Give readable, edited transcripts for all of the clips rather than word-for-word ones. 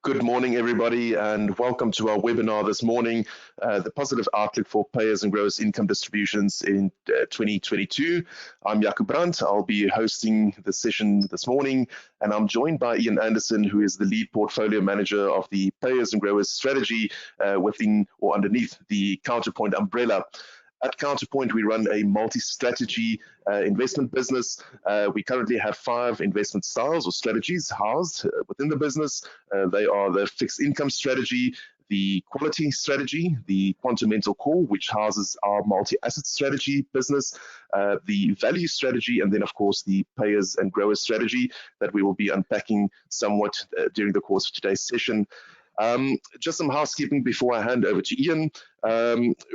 Good morning, everybody, and welcome to our webinar this morning, the positive outlook for payers and growers income distributions in 2022. I'm Jaco Brandt. I'll be hosting the session this morning, and I'm joined by Ian Anderson, who is the lead portfolio manager of the payers and growers strategy within or underneath the Counterpoint umbrella. At Counterpoint, we run a multi-strategy investment business. We currently have 5 investment styles or strategies housed within the business. They are the fixed income strategy, the quality strategy, the quantamental core, which houses our multi-asset strategy business, the value strategy, and then, of course, the payers and growers strategy that we will be unpacking somewhat during the course of today's session. Just some housekeeping before I hand over to Ian.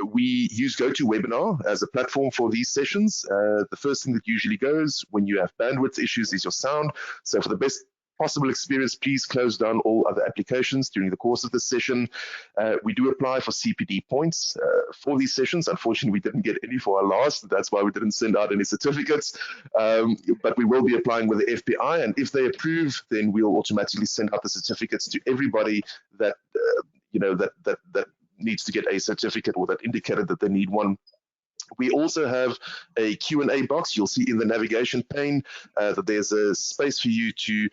We use GoToWebinar as a platform for these sessions. The first thing that usually goes when you have bandwidth issues is your sound. So for the best possible experience, please close down all other applications during the course of this session. We do apply for CPD points for these sessions. Unfortunately, we didn't get any for our last. That's why we didn't send out any certificates. But we will be applying with the FPI, and if they approve, then we'll automatically send out the certificates to everybody that that needs to get a certificate or that indicated that they need one. We also have a Q&A box. You'll see in the navigation pane that there's a space for you to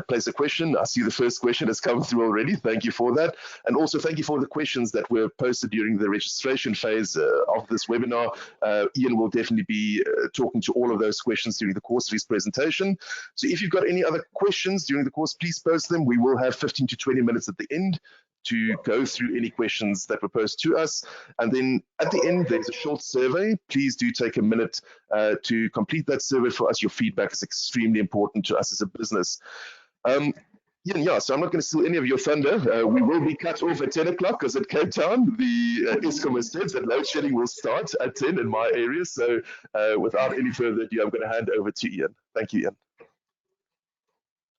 place a question. I see the first question has come through already. Thank you for that. And also thank you for the questions that were posted during the registration phase of this webinar. Ian will definitely be talking to all of those questions during the course of his presentation. So if you've got any other questions during the course, please post them. We will have 15 to 20 minutes at the end to go through any questions that were posed to us. And then at the end, there's a short survey. Please do take a minute to complete that survey for us. Your feedback is extremely important to us as a business. Yeah, so I'm not going to steal any of your thunder. We will be cut off at 10 o'clock because at Cape Town, the Eskom has said that load shedding will start at 10 in my area. So without any further ado, I'm going to hand over to Ian. Thank you, Ian.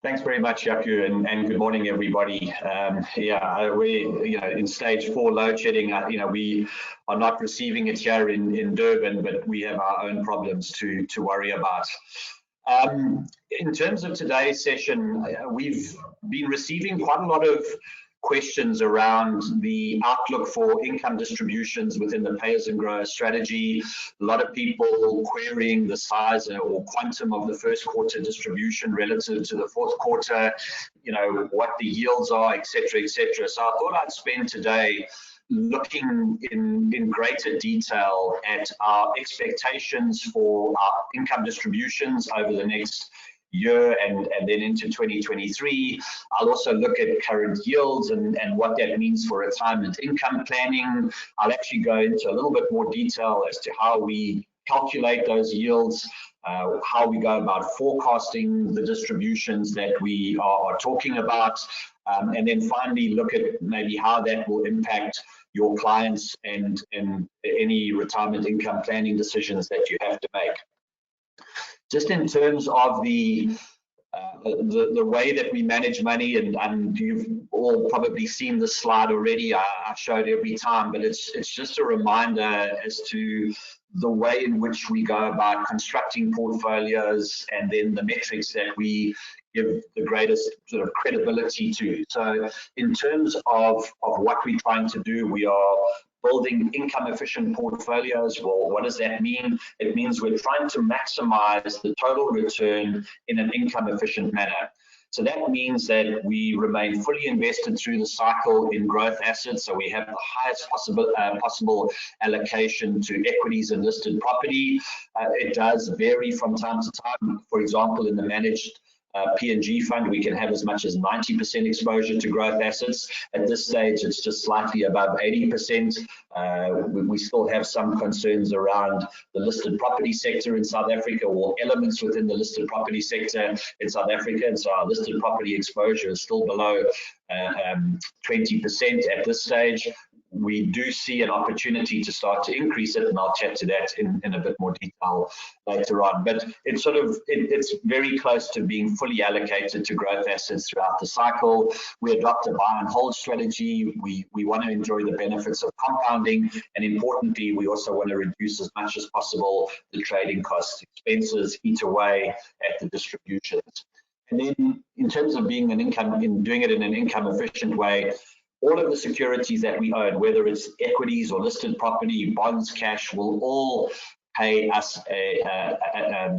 Thanks very much, Jaco, and good morning, everybody. We, in stage 4 load shedding, we are not receiving it here in Durban, but we have our own problems to worry about. In terms of today's session, we've been receiving quite a lot of questions around the outlook for income distributions within the payers and growers strategy. A lot of people querying the size or quantum of the first quarter distribution relative to the fourth quarter, what the yields are, etc., etc. So I thought I'd spend today looking in greater detail at our expectations for our income distributions over the next year and then into 2023. I'll also look at current yields and what that means for retirement income planning. I'll actually go into a little bit more detail as to how we calculate those yields, how we go about forecasting the distributions that we are talking about, and then finally look at maybe how that will impact your clients and any retirement income planning decisions that you have to make. Just in terms of the way that we manage money, and you've all probably seen this slide already. I show it every time, but it's just a reminder as to the way in which we go about constructing portfolios and then the metrics that we give the greatest sort of credibility to. So in terms of what we're trying to do, we are building income efficient portfolios. Well, what does that mean? It means we're trying to maximize the total return in an income efficient manner. So that means that we remain fully invested through the cycle in growth assets. So we have the highest possible allocation to equities and listed property. It does vary from time to time. For example, in the managed P&G fund, we can have as much as 90% exposure to growth assets. At this stage, it's just slightly above 80%. We still have some concerns around the listed property sector in South Africa, or elements within the listed property sector in South Africa, and so our listed property exposure is still below 20% at this stage. We do see an opportunity to start to increase it, and I'll chat to that in a bit more detail later on. But it's very close to being fully allocated to growth assets throughout the cycle. We adopt a buy and hold strategy. We want to enjoy the benefits of compounding, and importantly, we also want to reduce as much as possible the trading costs. Expenses eat away at the distributions. And then in terms of doing it in an income efficient way, all of the securities that we own, whether it's equities or listed property, bonds, cash, will all pay us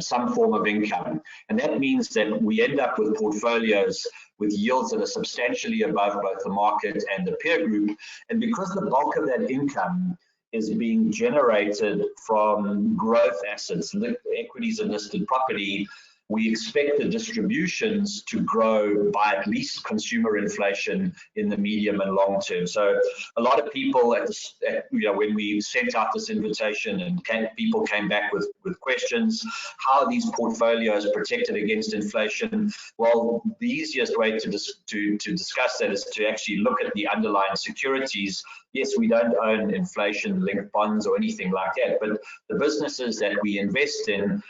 some form of income. And that means that we end up with portfolios with yields that are substantially above both the market and the peer group. And because the bulk of that income is being generated from growth assets, equities and listed property, we expect the distributions to grow by at least consumer inflation in the medium and long term. So a lot of people when we sent out this invitation and people came back with questions, how are these portfolios protected against inflation? Well, the easiest way to discuss that is to actually look at the underlying securities. Yes, we don't own inflation-linked bonds or anything like that, but the businesses that we invest in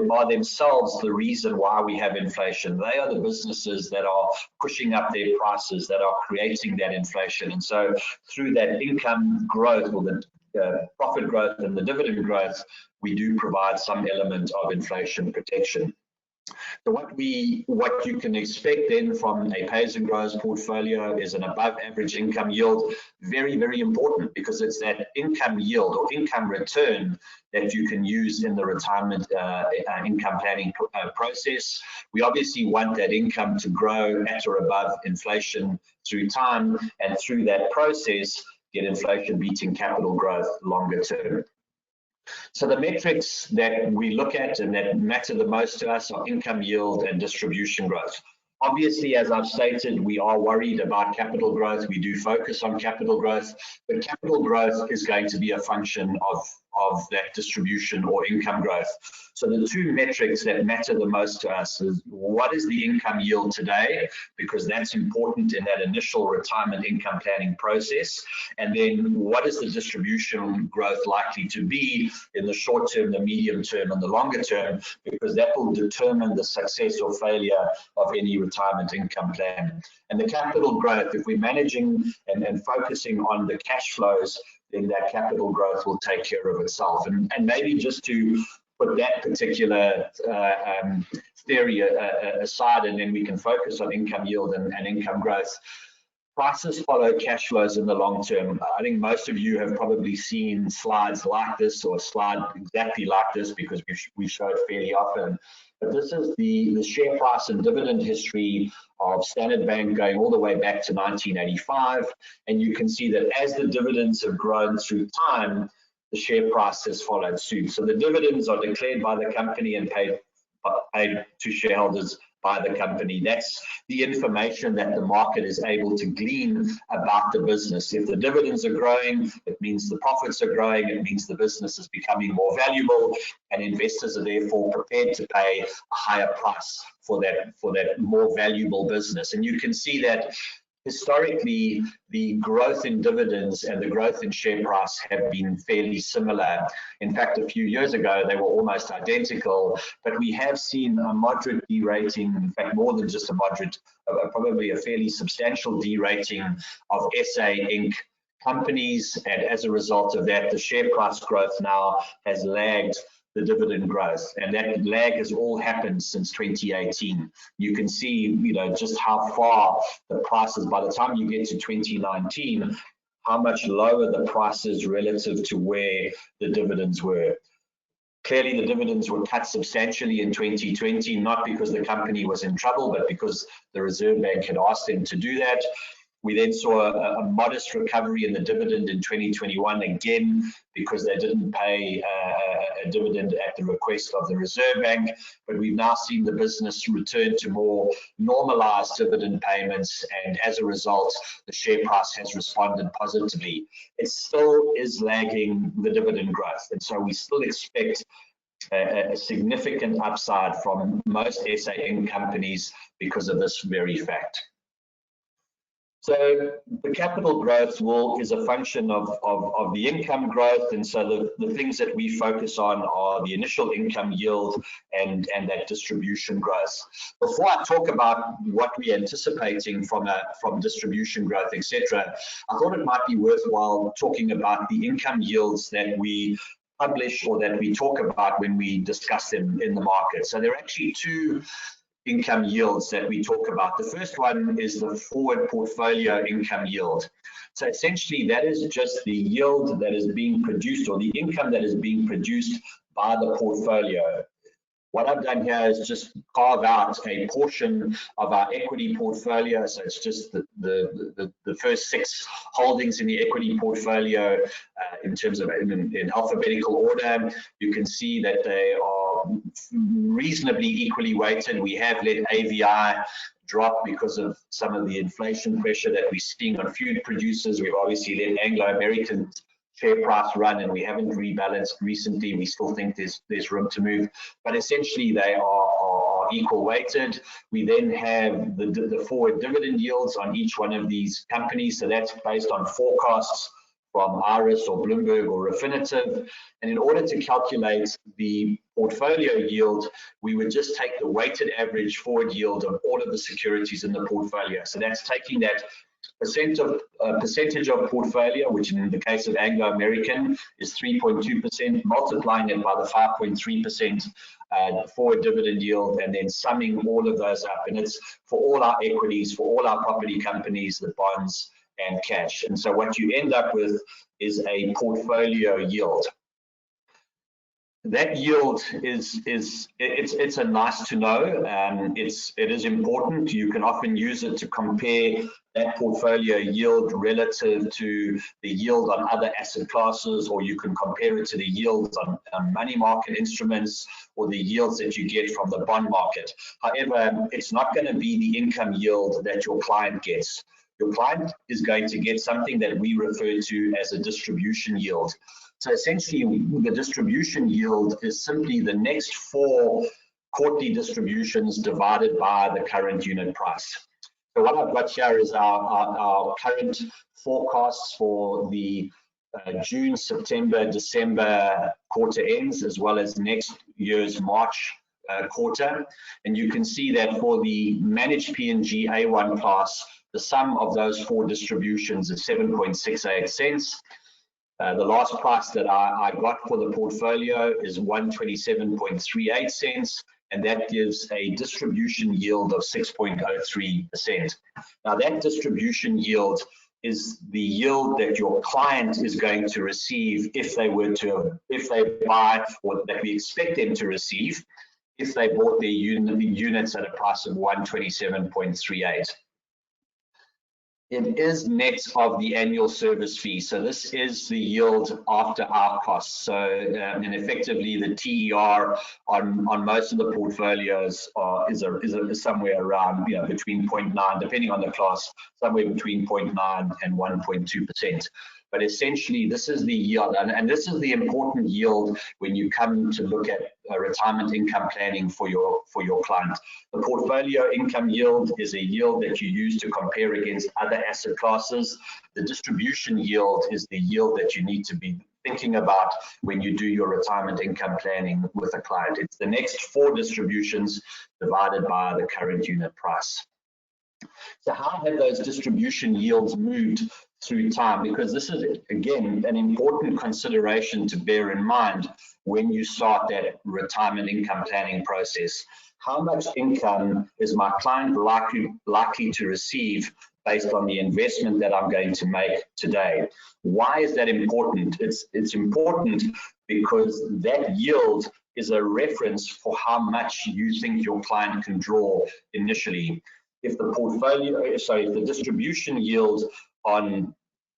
are themselves the reason why we have inflation. They are the businesses that are pushing up their prices, that are creating that inflation. And so through that income growth, or the profit growth and the dividend growth, we do provide some element of inflation protection. So what you can expect then from a Pays and Grows portfolio is an above average income yield. Very, very important, because it's that income yield or income return that you can use in the retirement income planning process. We obviously want that income to grow at or above inflation through time, and through that process get inflation beating capital growth longer term. So the metrics that we look at and that matter the most to us are income yield and distribution growth. Obviously, as I've stated, we are worried about capital growth. We do focus on capital growth, but capital growth is going to be a function of that distribution or income growth. So the two metrics that matter the most to us is, what is the income yield today, because that's important in that initial retirement income planning process, and then what is the distribution growth likely to be in the short term, the medium term, and the longer term, because that will determine the success or failure of any retirement income plan. And the capital growth, if we're managing and focusing on the cash flows, then that capital growth will take care of itself. And maybe just to put that particular theory aside, and then we can focus on income yield and income growth. Prices follow cash flows in the long term. I think most of you have probably seen slides like this, or a slide exactly like this, because we show it fairly often. But this is the share price and dividend history of Standard Bank going all the way back to 1985. And you can see that as the dividends have grown through time, the share price has followed suit. So the dividends are declared by the company and paid to shareholders by the company. That's the information that the market is able to glean about the business. If the dividends are growing, it means the profits are growing, it means the business is becoming more valuable, and investors are therefore prepared to pay a higher price for that more valuable business. And you can see that historically, the growth in dividends and the growth in share price have been fairly similar. In fact, a few years ago, they were almost identical, but we have seen a moderate derating, in fact, more than just a moderate, probably a fairly substantial derating of SA Inc. companies. And as a result of that, the share price growth now has lagged the dividend growth, and that lag has all happened since 2018. You can see, just how far the prices, by the time you get to 2019, how much lower the prices relative to where the dividends were. Clearly, the dividends were cut substantially in 2020, not because the company was in trouble, but because the Reserve Bank had asked them to do that. We then saw a modest recovery in the dividend in 2021, again, because they didn't pay a dividend at the request of the Reserve Bank. But we've now seen the business return to more normalized dividend payments, and as a result, the share price has responded positively. It still is lagging the dividend growth, and so we still expect a significant upside from most SA Inc. companies because of this very fact. So the capital growth is a function of the income growth, and so the things that we focus on are the initial income yield and that distribution growth. Before I talk about what we're anticipating from distribution growth, etc., I thought it might be worthwhile talking about the income yields that we publish or that we talk about when we discuss them in the market. So there are actually two income yields that we talk about. The first one is the forward portfolio income yield. So essentially that is just the yield that is being produced, or the income that is being produced by the portfolio. What I've done here is just carve out a portion of our equity portfolio. So it's just the first 6 holdings in the equity portfolio in terms of in alphabetical order. You can see that they are reasonably equally weighted. We have let AVI drop because of some of the inflation pressure that we're seeing on food producers. We've obviously let Anglo American share price run, and we haven't rebalanced recently. We still think there's room to move, but essentially they are equal weighted. We then have the forward dividend yields on each one of these companies. So that's based on forecasts from Iris or Bloomberg or Refinitiv. And in order to calculate the portfolio yield, we would just take the weighted average forward yield of all of the securities in the portfolio. So that's taking that percentage of portfolio, which in the case of Anglo American is 3.2%, multiplying it by the 5.3% forward dividend yield, and then summing all of those up. And it's for all our equities, for all our property companies, the bonds and cash. And so what you end up with is a portfolio yield. That yield it's a nice to know. It is important. You can often use it to compare that portfolio yield relative to the yield on other asset classes, or you can compare it to the yields on money market instruments or the yields that you get from the bond market. However, it's not going to be the income yield that your client gets. Your client is going to get something that we refer to as a distribution yield. So essentially, the distribution yield is simply the next 4 quarterly distributions divided by the current unit price. So what I've got here is our current forecasts for the June, September, December quarter ends, as well as next year's March quarter. And you can see that for the managed PNG A1 class, the sum of those 4 distributions is 7.68 cents. The last price that I got for the portfolio is 127.38 cents, and that gives a distribution yield of 6.03%. Now that distribution yield is the yield that your client is going to receive if they buy, or that we expect them to receive if they bought their units at a price of 127.38. It is net of the annual service fee. So this is the yield after our costs. So and effectively the TER on most of the portfolios is somewhere around, between 0.9, depending on the class, somewhere between 0.9 and 1.2%. But essentially, this is the yield, and this is the important yield when you come to look at retirement income planning for your client. The portfolio income yield is a yield that you use to compare against other asset classes. The distribution yield is the yield that you need to be thinking about when you do your retirement income planning with a client. It's the next 4 distributions divided by the current unit price. So how have those distribution yields moved through time? Because this is, again, an important consideration to bear in mind when you start that retirement income planning process. How much income is my client likely to receive based on the investment that I'm going to make today? Why is that important? It's important because that yield is a reference for how much you think your client can draw initially. If the distribution yield on,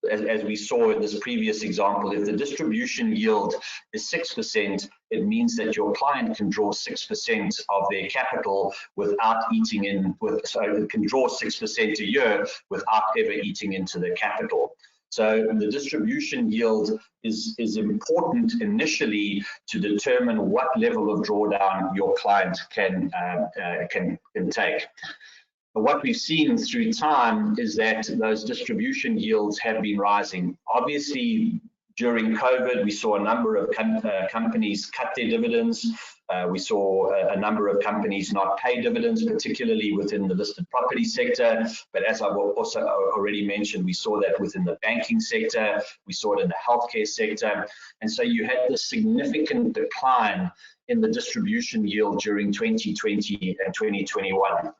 as we saw in this previous example, if the distribution yield is 6%, it means that your client can draw 6% of their capital without eating in, it can draw 6% a year without ever eating into the capital. So the distribution yield is important initially to determine what level of drawdown your client can take. But what we've seen through time is that those distribution yields have been rising. Obviously, During COVID, we saw a number of companies cut their dividends. We saw a number of companies not pay dividends, particularly within the listed property sector. But as I've also already mentioned, we saw that within the banking sector, we saw it in the healthcare sector. And so you had this significant decline in the distribution yield during 2020 and 2021.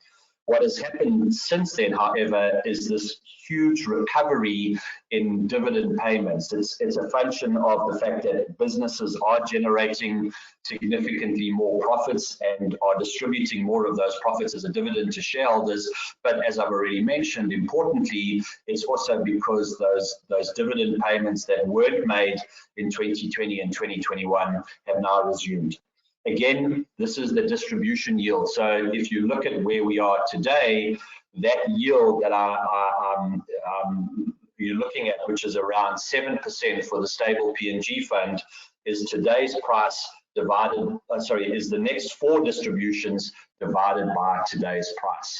What has happened since then, however, is this huge recovery in dividend payments. It's a function of the fact that businesses are generating significantly more profits and are distributing more of those profits as a dividend to shareholders. But as I've already mentioned, importantly, it's also because those dividend payments that weren't made in 2020 and 2021 have now resumed. Again, this is the distribution yield. So if you look at where we are today, that yield that you're looking at, which is around 7% for the stable PNG fund, is today's price divided, is the next 4 distributions divided by today's price.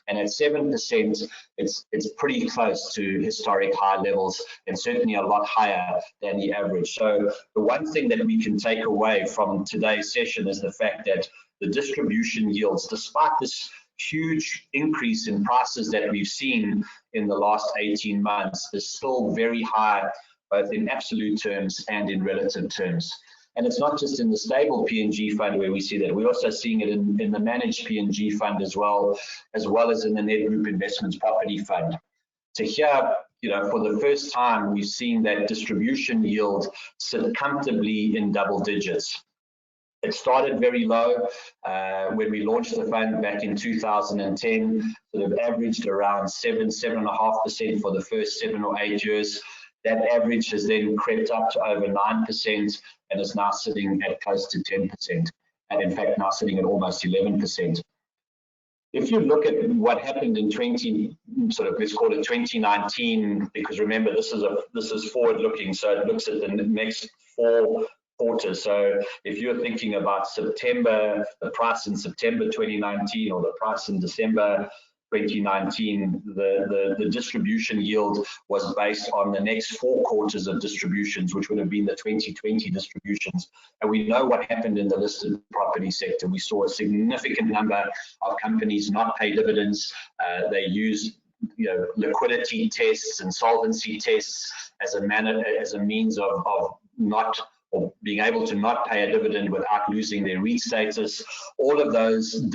And at 7%, it's pretty close to historic high levels and certainly a lot higher than the average. So the one thing that we can take away from today's session is the fact that the distribution yields, despite this huge increase in prices that we've seen in the last 18 months, is still very high, both in absolute terms and in relative terms. And it's not just in the stable PNG fund where we see that. We're also seeing it in the managed PNG fund as well as in the Nedgroup Investments Property Fund. So here, for the first time, we've seen that distribution yield sit comfortably in double digits. It started very low when we launched the fund back in 2010, sort of averaged around 7.5% for the first 7 or 8 years. That average has then crept up to over 9% and is now sitting at close to 10%, and in fact now sitting at almost 11%. If you look at what happened in let's call it 2019, because remember this is forward-looking, so it looks at the next 4 quarters. So if you're thinking about September, the price in September 2019 or the price in December 2019, the distribution yield was based on the next 4 quarters of distributions, which would have been the 2020 distributions. And we know what happened in the listed property sector. We saw a significant number of companies not pay dividends. They used liquidity tests and solvency tests as a means of not, or being able to not pay a dividend without losing their REIT status. All of those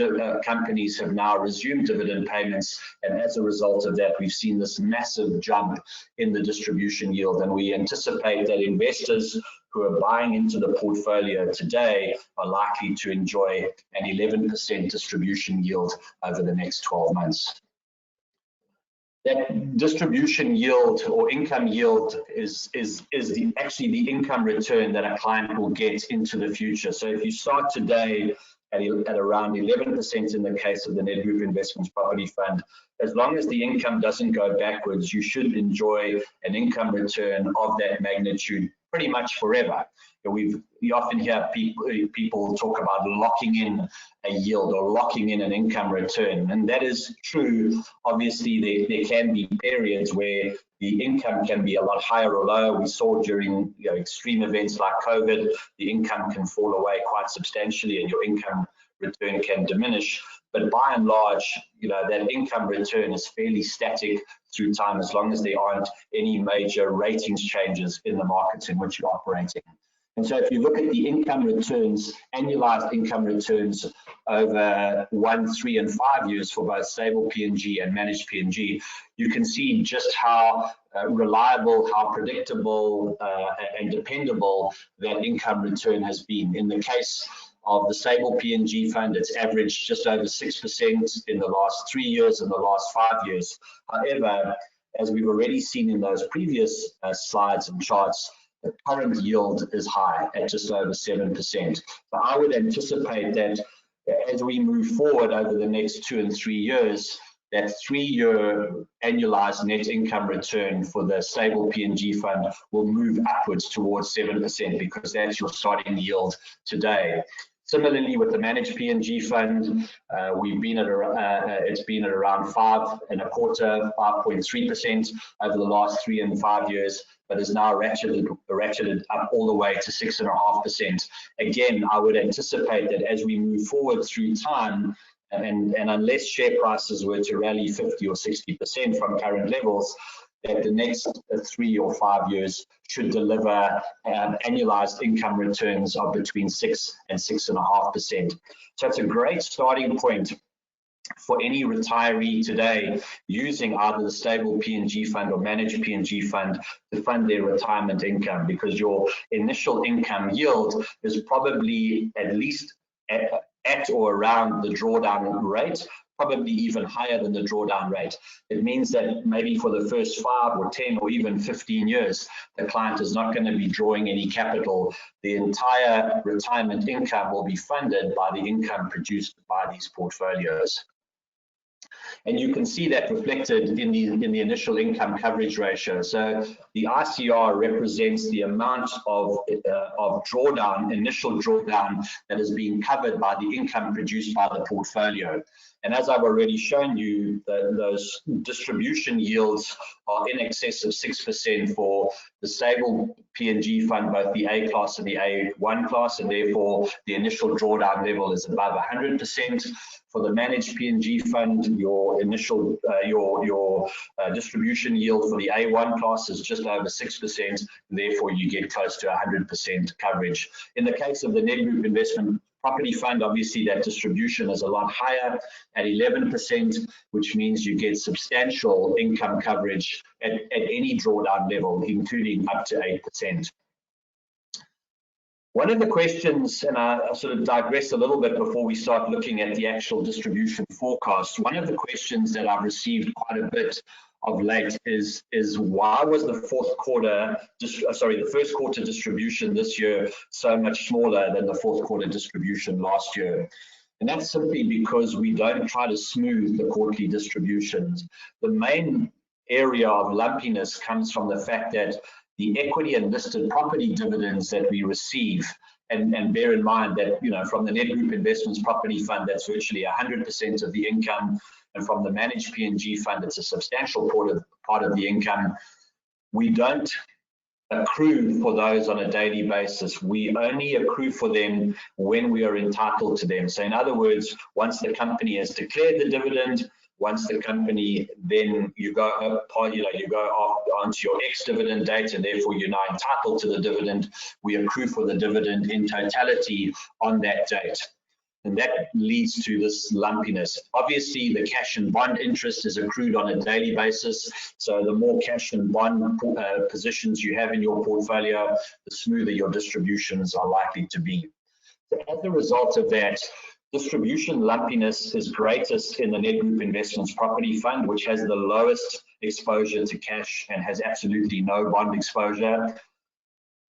companies have now resumed dividend payments, and as a result of that, we've seen this massive jump in the distribution yield, and we anticipate that investors who are buying into the portfolio today are likely to enjoy an 11% distribution yield over the next 12 months. That distribution yield or income yield is actually the income return that a client will get into the future. So if you start today at around 11% in the case of the Nedgroup Investments Property Fund, as long as the income doesn't go backwards, you should enjoy an income return of that magnitude pretty much forever. We often hear people talk about locking in a yield or locking in an income return, and that is true. Obviously, there can be periods where the income can be a lot higher or lower. We saw during extreme events like COVID, the income can fall away quite substantially and your income return can diminish. But by and large, that income return is fairly static through time as long as there aren't any major ratings changes in the markets in which you're operating. And so if you look at the income returns, annualized income returns over 1, 3, and 5 years for both stable PNG and managed PNG, you can see just how reliable, how predictable and dependable that income return has been. In the case of the stable PNG fund, it's averaged just over 6% in the last 3 years and the last 5 years. However, as we've already seen in those previous slides and charts, the current yield is high at just over 7%. So I would anticipate that as we move forward over the next 2 and 3 years, that 3-year annualized net income return for the stable PNG fund will move upwards towards 7% because that's your starting yield today. Similarly, with the managed P&G fund, we've been at it's been at around 5.25%, 5.3% over the last 3 and 5 years, but is now ratcheted up all the way to 6.5%. Again, I would anticipate that as we move forward through time, and unless share prices were to rally 50 or 60% from current levels, that the next 3 or 5 years should deliver annualized income returns of between 6 and 6.5%. So it's a great starting point for any retiree today using either the stable P&G fund or managed P&G fund to fund their retirement income, because your initial income yield is probably at least at or around the drawdown rate, probably even higher than the drawdown rate. It means that maybe for the first 5 or 10 or even 15 years, the client is not going to be drawing any capital. The entire retirement income will be funded by the income produced by these portfolios. And you can see that reflected in the initial income coverage ratio. So the ICR represents the amount of drawdown, initial drawdown, that is being covered by the income produced by the portfolio. And as I've already shown you, those distribution yields are in excess of 6% for the stable P&G fund, both the A class and the A1 class, and therefore the initial drawdown level is above 100%. For the managed P&G fund, your initial distribution yield for the A1 class is just over 6%, and therefore you get close to 100% coverage. In the case of the Nedgroup Investment Property Fund, obviously that distribution is a lot higher at 11%, which means you get substantial income coverage at any drawdown level, including up to 8%. One of the questions, and I sort of digress a little bit before we start looking at the actual distribution forecast, one of the questions that I've received quite a bit of late is why was the first quarter distribution this year so much smaller than the fourth quarter distribution last year? And that's simply because we don't try to smooth the quarterly distributions. The main area of lumpiness comes from the fact that the equity and listed property dividends that we receive, and bear in mind that, you know, from the Nedgroup Investments Property Fund, that's virtually 100% of the income, and from the managed P&G fund, it's a substantial part of the income. We don't accrue for those on a daily basis. We only accrue for them when we are entitled to them. So in other words, once the company has declared the dividend, once the company, then you go onto your ex-dividend date, and therefore you're now entitled to the dividend. We accrue for the dividend in totality on that date. And that leads to this lumpiness. Obviously, the cash and bond interest is accrued on a daily basis. So the more cash and bond positions you have in your portfolio, the smoother your distributions are likely to be. So as a result of that, distribution lumpiness is greatest in the Nedgroup Investments Property Fund, which has the lowest exposure to cash and has absolutely no bond exposure.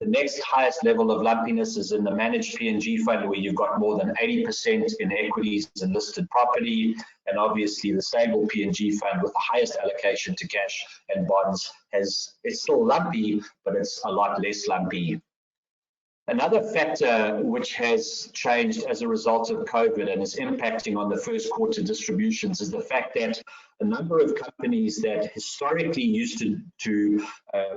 The next highest level of lumpiness is in the managed P&G fund, where you've got more than 80% in equities and listed property, and obviously the stable P&G fund with the highest allocation to cash and bonds it's still lumpy, but it's a lot less lumpy. Another factor which has changed as a result of COVID and is impacting on the first quarter distributions is the fact that a number of companies that historically used to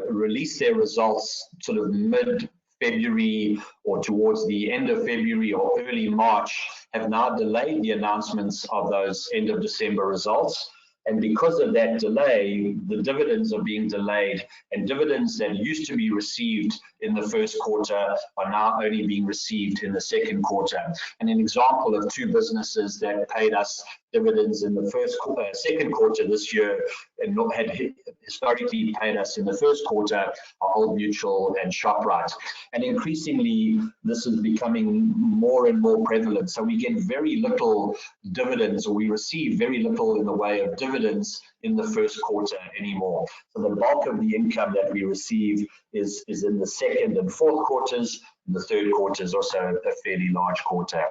release their results sort of mid-February or towards the end of February or early March have now delayed the announcements of those end of December results. And because of that delay, the dividends are being delayed, and dividends that used to be received in the first quarter are now only being received in the second quarter. And an example of two businesses that paid us dividends in the second quarter this year and had historically paid us in the first quarter are Old Mutual and ShopRite. And increasingly, this is becoming more and more prevalent. So we get very little dividends, or we receive very little in the way of dividends in the first quarter anymore. So the bulk of the income that we receive is in the second and fourth quarters, and the third quarter is also a fairly large quarter.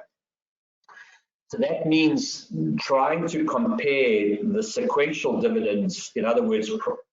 So that means trying to compare the sequential dividends, in other words,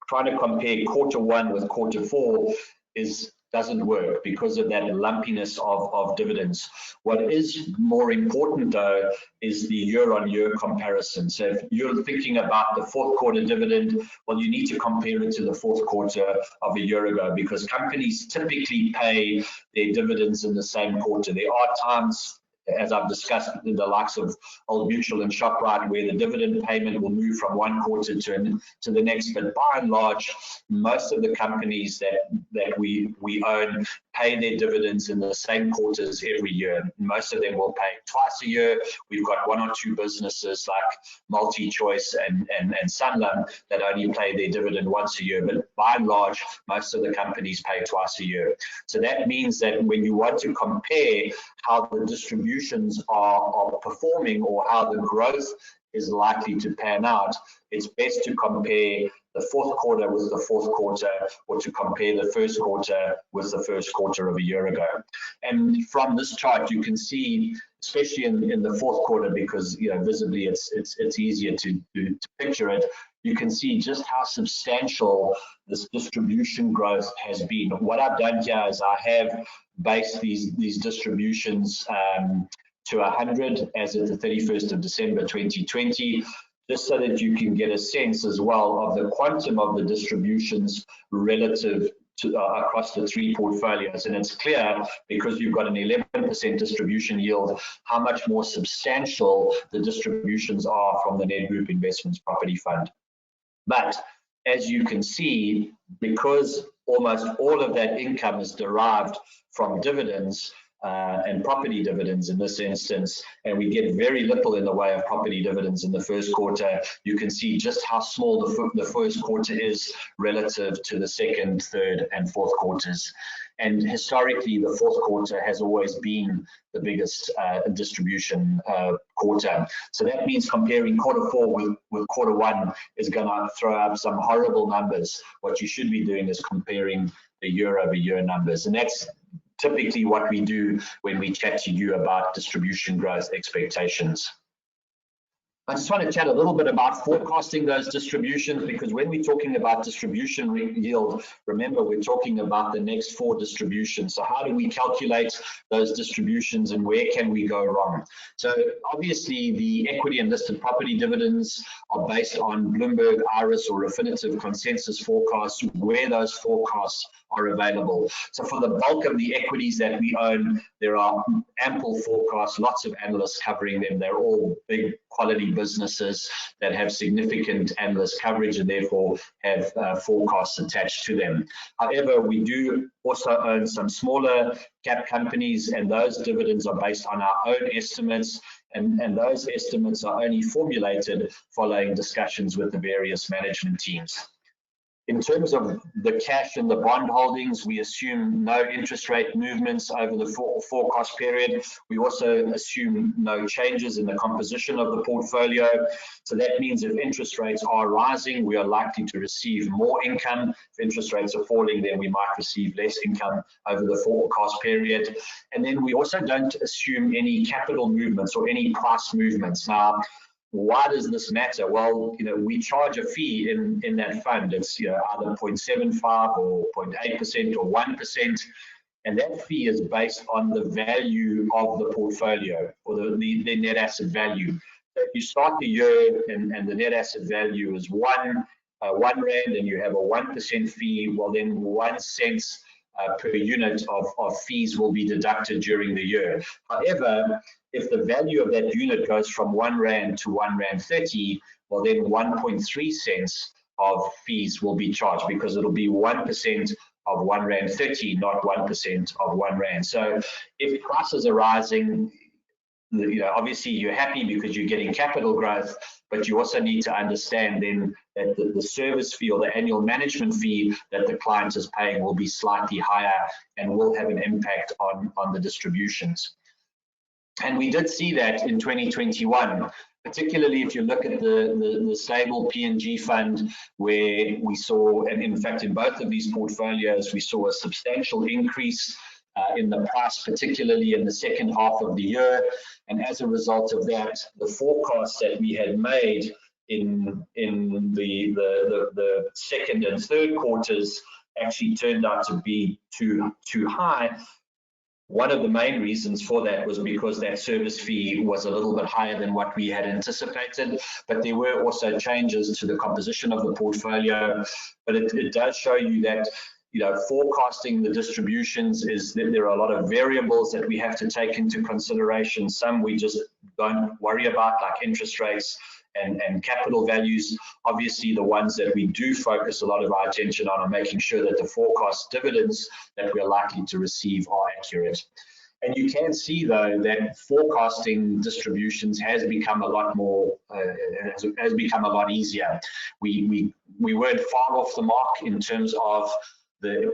trying to compare quarter one with quarter four is doesn't work because of that lumpiness of dividends. What is more important though is the year-on-year comparison. So if you're thinking about the fourth quarter dividend, well, you need to compare it to the fourth quarter of a year ago, because companies typically pay their dividends in the same quarter. There are times, as I've discussed, in the likes of Old Mutual and Shoprite, where the dividend payment will move from one quarter to the next. But by and large, most of the companies that we own pay their dividends in the same quarters every year. Most of them will pay twice a year. We've got one or two businesses like MultiChoice and Sanlam that only pay their dividend once a year. But by and large, most of the companies pay twice a year. So that means that when you want to compare how the distributions are performing or how the growth is likely to pan out, it's best to compare the fourth quarter with the fourth quarter, or to compare the first quarter with the first quarter of a year ago. And from this chart, you can see, especially in the fourth quarter, because visibly it's easier to picture it, you can see just how substantial this distribution growth has been. What I've done here is I have based these distributions to 100 as of the 31st of December 2020, just so that you can get a sense as well of the quantum of the distributions relative to across the three portfolios. And it's clear, because you've got an 11% distribution yield, how much more substantial the distributions are from the Nedgroup Investments Property Fund. But as you can see, because almost all of that income is derived from dividends, and property dividends in this instance, and we get very little in the way of property dividends in the first quarter, you can see just how small the first quarter is relative to the second, third, and fourth quarters. And historically, the fourth quarter has always been the biggest distribution quarter. So that means comparing quarter four with quarter one is going to throw up some horrible numbers. What you should be doing is comparing the year-over-year numbers. And that's typically what we do when we chat to you about distribution growth expectations. I just want to chat a little bit about forecasting those distributions, because when we're talking about distribution yield, remember, we're talking about the next four distributions. So how do we calculate those distributions, and where can we go wrong? So obviously the equity and listed property dividends are based on Bloomberg, IRES, or Refinitiv consensus forecasts, where those forecasts are available. So for the bulk of the equities that we own, there are ample forecasts, lots of analysts covering them. They're all big quality businesses that have significant analyst coverage and therefore have forecasts attached to them. However, we do also own some smaller cap companies, and those dividends are based on our own estimates, and those estimates are only formulated following discussions with the various management teams. In terms of the cash and the bond holdings, we assume no interest rate movements over the forecast period. We also assume no changes in the composition of the portfolio. So that means if interest rates are rising, we are likely to receive more income. If interest rates are falling, then we might receive less income over the forecast period. And then we also don't assume any capital movements or any price movements. Now, why does this matter? Well, we charge a fee in that fund. It's either 0.75 or 0.8% or 1%, and that fee is based on the value of the portfolio, or the net asset value. So if you start the year and the net asset value is one rand, and you have a 1% fee, well then 1 cent per unit of fees will be deducted during the year. However, if the value of that unit goes from 1 rand to 1.30 rand, well then 1.3 cents of fees will be charged, because it'll be 1% of 1.30 rand, not 1% of 1 rand. So if prices are rising, obviously you're happy because you're getting capital growth, but you also need to understand then that the service fee or the annual management fee that the client is paying will be slightly higher and will have an impact on the distributions. And we did see that in 2021, particularly if you look at the stable PNG fund, where we saw, and in fact in both of these portfolios, we saw a substantial increase in the price, particularly in the second half of the year. And as a result of that, the forecasts that we had made in the second and third quarters actually turned out to be too high. One of the main reasons for that was because that service fee was a little bit higher than what we had anticipated, but there were also changes to the composition of the portfolio. But it does show you that, you know, forecasting the distributions is that there are a lot of variables that we have to take into consideration. Some we just don't worry about, like interest rates and capital values. Obviously, the ones that we do focus a lot of our attention on are making sure that the forecast dividends that we're likely to receive are accurate. And you can see, though, that forecasting distributions has become a lot more, has become a lot easier. We weren't far off the mark in terms of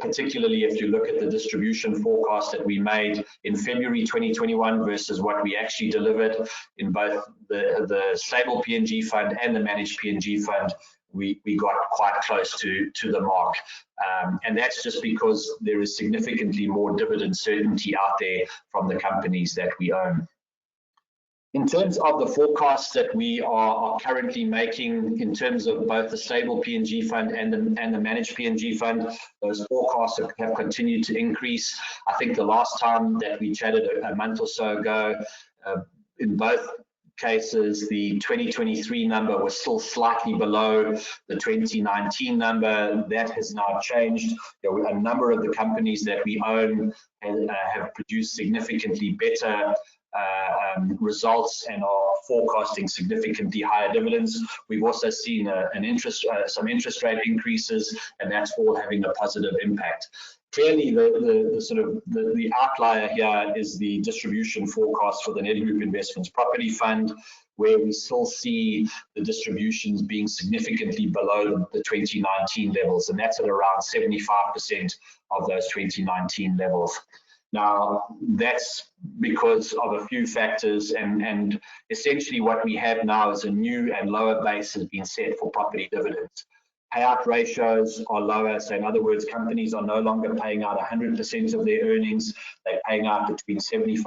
particularly if you look at the distribution forecast that we made in February 2021 versus what we actually delivered in both the stable PNG fund and the managed PNG fund. We got quite close to the mark, and that's just because there is significantly more dividend certainty out there from the companies that we own. In terms of the forecasts that we are currently making in terms of both the stable PNG fund and the managed PNG fund, those forecasts have continued to increase. I think the last time that we chatted a month or so ago, in both cases, the 2023 number was still slightly below the 2019 number. That has now changed. A number of the companies that we own have produced significantly better results and are forecasting significantly higher dividends. We've also seen some interest rate increases, and that's all having a positive impact. Clearly, the outlier here is the distribution forecast for the Nedgroup Investments Property Fund, where we still see the distributions being significantly below the 2019 levels, and that's at around 75% of those 2019 levels. Now, that's because of a few factors, and essentially what we have now is a new and lower base has been set for property dividends. Payout ratios are lower, so in other words, companies are no longer paying out 100% of their earnings. They're paying out between 75%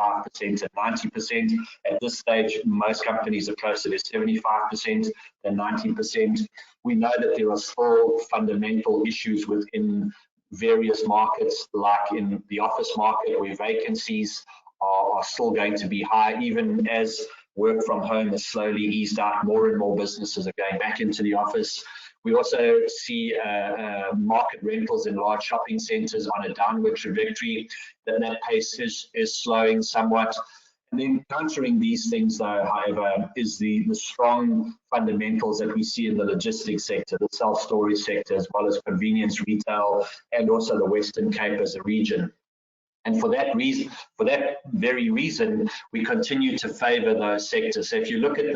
and 90%. At this stage, most companies are closer to 75% than 90%. We know that there are still fundamental issues within various markets, like in the office market, where vacancies are still going to be high, even as work from home is slowly eased out. More and more businesses are going back into the office. We also see market rentals in large shopping centres on a downward trajectory. That pace is slowing somewhat. And then countering these things, though, however, is the strong fundamentals that we see in the logistics sector, the self-storage sector, as well as convenience retail, and also the Western Cape as a region. And for that reason, for that very reason, we continue to favour those sectors. So if you look at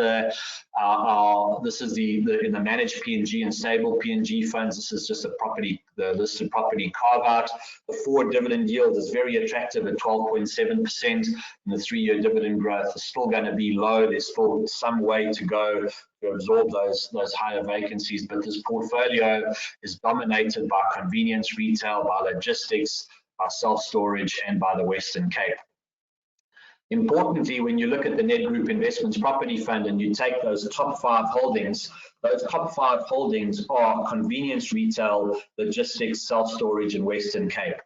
this is in the managed PNG and stable PNG funds, this is just the listed property carve out. The forward dividend yield is very attractive at 12.7%, and the 3-year dividend growth is still going to be low. There's still some way to go to absorb those higher vacancies, but this portfolio is dominated by convenience retail, by logistics, by self-storage, and by the Western Cape. Importantly, when you look at the Nedgroup Investments Property Fund and you take those top 5 holdings, those top 5 holdings are convenience retail, logistics, self-storage, and Western Cape.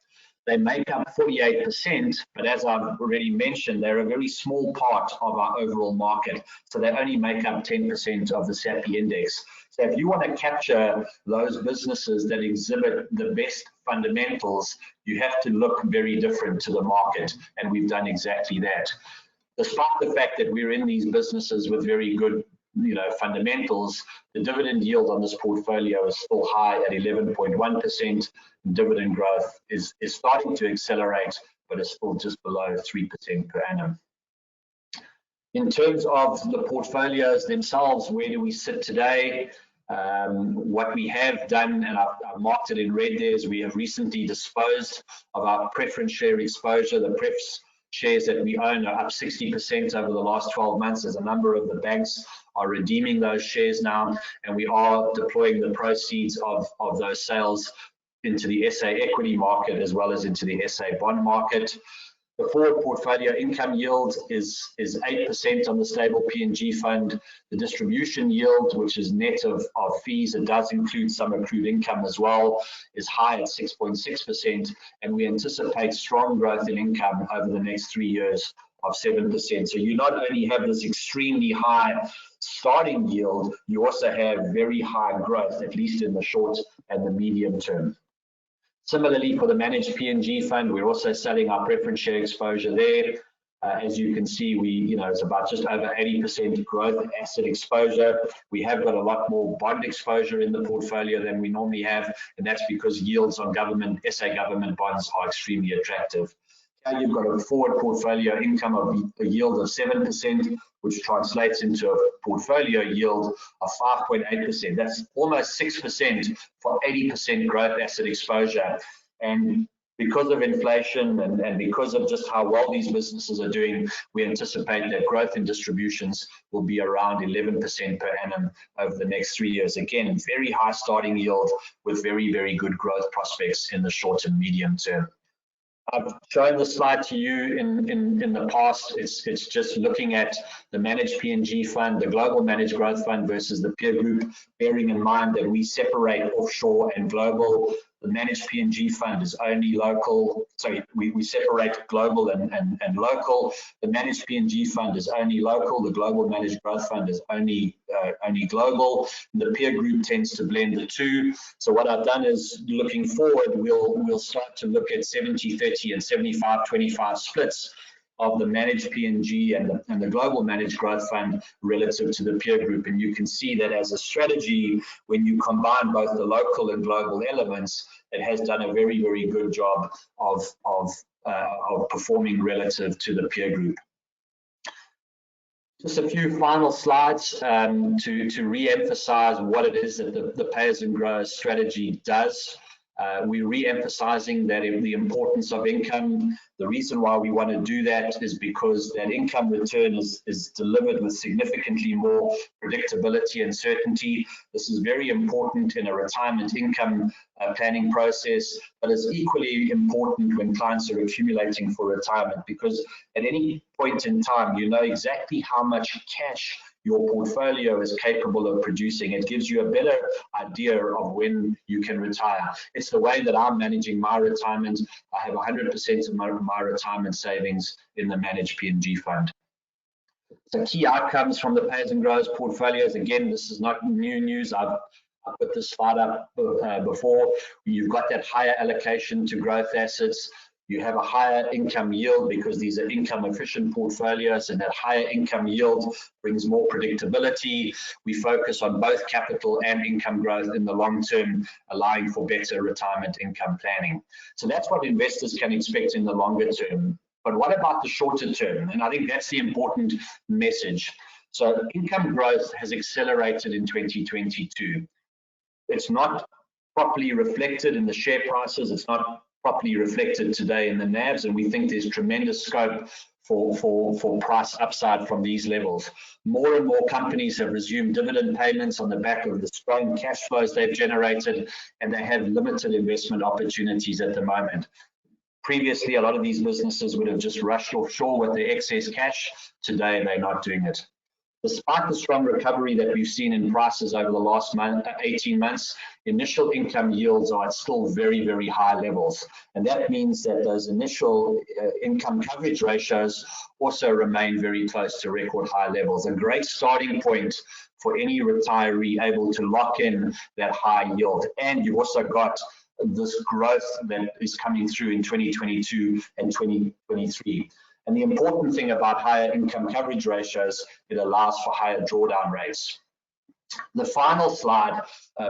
They make up 48%, but as I've already mentioned, they're a very small part of our overall market, so they only make up 10% of the SAPI index. So if you want to capture those businesses that exhibit the best fundamentals, you have to look very different to the market, and we've done exactly that. Despite the fact that we're in these businesses with very good fundamentals, the dividend yield on this portfolio is still high at 11.1%. Dividend growth is starting to accelerate, but it's still just below 3% per annum. In terms of the portfolios themselves, where do we sit today? What we have done, and I've marked it in red there, is we have recently disposed of our preference share exposure. The prefs shares that we own are up 60% over the last 12 months, as a number of the banks are redeeming those shares now, and we are deploying the proceeds of those sales into the SA equity market as well as into the SA bond market. The forward portfolio income yield is 8% on the stable PNG fund. The distribution yield, which is net of fees, it does include some accrued income as well, is high at 6.6%, and we anticipate strong growth in income over the next 3 years of 7%. So you not only have this extremely high starting yield, you also have very high growth, at least in the short and the medium term. Similarly, for the managed PNG fund, we're also selling our preference share exposure there. As you can see, it's about just over 80% growth asset exposure. We have got a lot more bond exposure in the portfolio than we normally have, and that's because yields on SA government bonds are extremely attractive. Here you've got a forward portfolio income of a yield of 7%, which translates into a portfolio yield of 5.8%. That's almost 6% for 80% growth asset exposure. And because of inflation and because of just how well these businesses are doing, we anticipate that growth in distributions will be around 11% per annum over the next 3 years. Again, very high starting yield with very, very good growth prospects in the short and medium term. I've shown this slide to you in the past. It's just looking at the managed PNG fund, the global managed growth fund versus the peer group, bearing in mind that we separate offshore and global. The managed PNG fund is only local. Sorry, we separate global and local. The managed PNG fund is only local. The global managed growth fund is only global. The peer group tends to blend the two. So what I've done is, looking forward, we'll start to look at 70-30 and 75-25 splits of the managed PNG and the global managed growth fund relative to the peer group. And you can see that as a strategy, when you combine both the local and global elements, it has done a very, very good job of performing relative to the peer group. Just a few final slides to re-emphasize what it is that the Pay As and Grow strategy does. We're re-emphasizing that the importance of income. The reason why we want to do that is because that income return is delivered with significantly more predictability and certainty. This is very important in a retirement income planning process, but it's equally important when clients are accumulating for retirement, because at any point in time, you know exactly how much cash your portfolio is capable of producing. It gives you a better idea of when you can retire. It's the way that I'm managing my retirement. I have 100% of my retirement savings in the managed PNG fund. So key outcomes from the Pay As and Grows portfolios. Again, this is not new news. I've put this slide up before. You've got that higher allocation to growth assets. You have a higher income yield because these are income efficient portfolios, and that higher income yield brings more predictability. We focus on both capital and income growth in the long term, allowing for better retirement income planning. So that's what investors can expect in the longer term. But what about the shorter term? And I think that's the important message. So income growth has accelerated in 2022. It's not properly reflected in the share prices. It's not properly reflected today in the NAVs, and we think there's tremendous scope for price upside from these levels. More and more companies have resumed dividend payments on the back of the strong cash flows they've generated, and they have limited investment opportunities at the moment. Previously, a lot of these businesses would have just rushed offshore with their excess cash. Today, they're not doing it. Despite the strong recovery that we've seen in prices over the last 18 months, initial income yields are at still very, very high levels. And that means that those initial income coverage ratios also remain very close to record high levels. A great starting point for any retiree able to lock in that high yield. And you've also got this growth that is coming through in 2022 and 2023. And the important thing about higher income coverage ratios, it allows for higher drawdown rates. The final slide